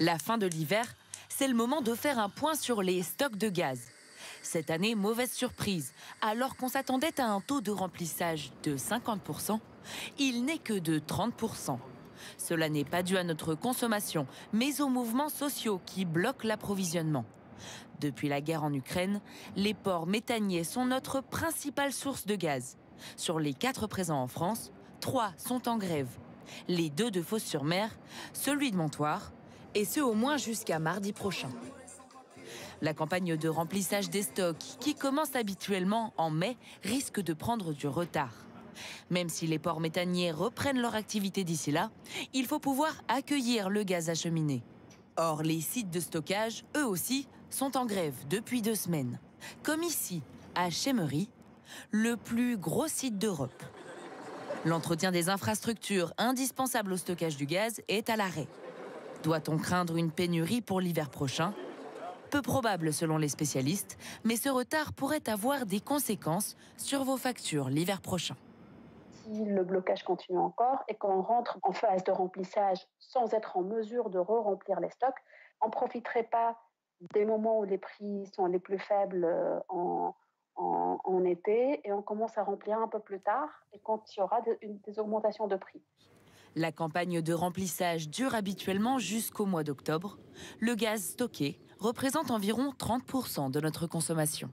La fin de l'hiver, c'est le moment de faire un point sur les stocks de gaz. Cette année, mauvaise surprise. Alors qu'on s'attendait à un taux de remplissage de 50%, il n'est que de 30%. Cela n'est pas dû à notre consommation, mais aux mouvements sociaux qui bloquent l'approvisionnement. Depuis la guerre en Ukraine, les ports méthaniers sont notre principale source de gaz. Sur les 4 présents en France, 3 sont en grève. Les 2 de Fos-sur-Mer, celui de Montoire, et ce au moins jusqu'à mardi prochain. La campagne de remplissage des stocks, qui commence habituellement en mai, risque de prendre du retard. Même si les ports méthaniers reprennent leur activité d'ici là, il faut pouvoir accueillir le gaz acheminé. Or, les sites de stockage, eux aussi, sont en grève depuis 2 semaines. Comme ici, à Chemery, le plus gros site d'Europe. L'entretien des infrastructures indispensables au stockage du gaz est à l'arrêt. Doit-on craindre une pénurie pour l'hiver prochain ? Peu probable selon les spécialistes, mais ce retard pourrait avoir des conséquences sur vos factures l'hiver prochain. Si le blocage continue encore et qu'on rentre en phase de remplissage sans être en mesure de re-remplir les stocks, on ne profiterait pas des moments où les prix sont les plus faibles en été et on commence à remplir un peu plus tard et quand il y aura des augmentations de prix. La campagne de remplissage dure habituellement jusqu'au mois d'octobre. Le gaz stocké représente environ 30% de notre consommation.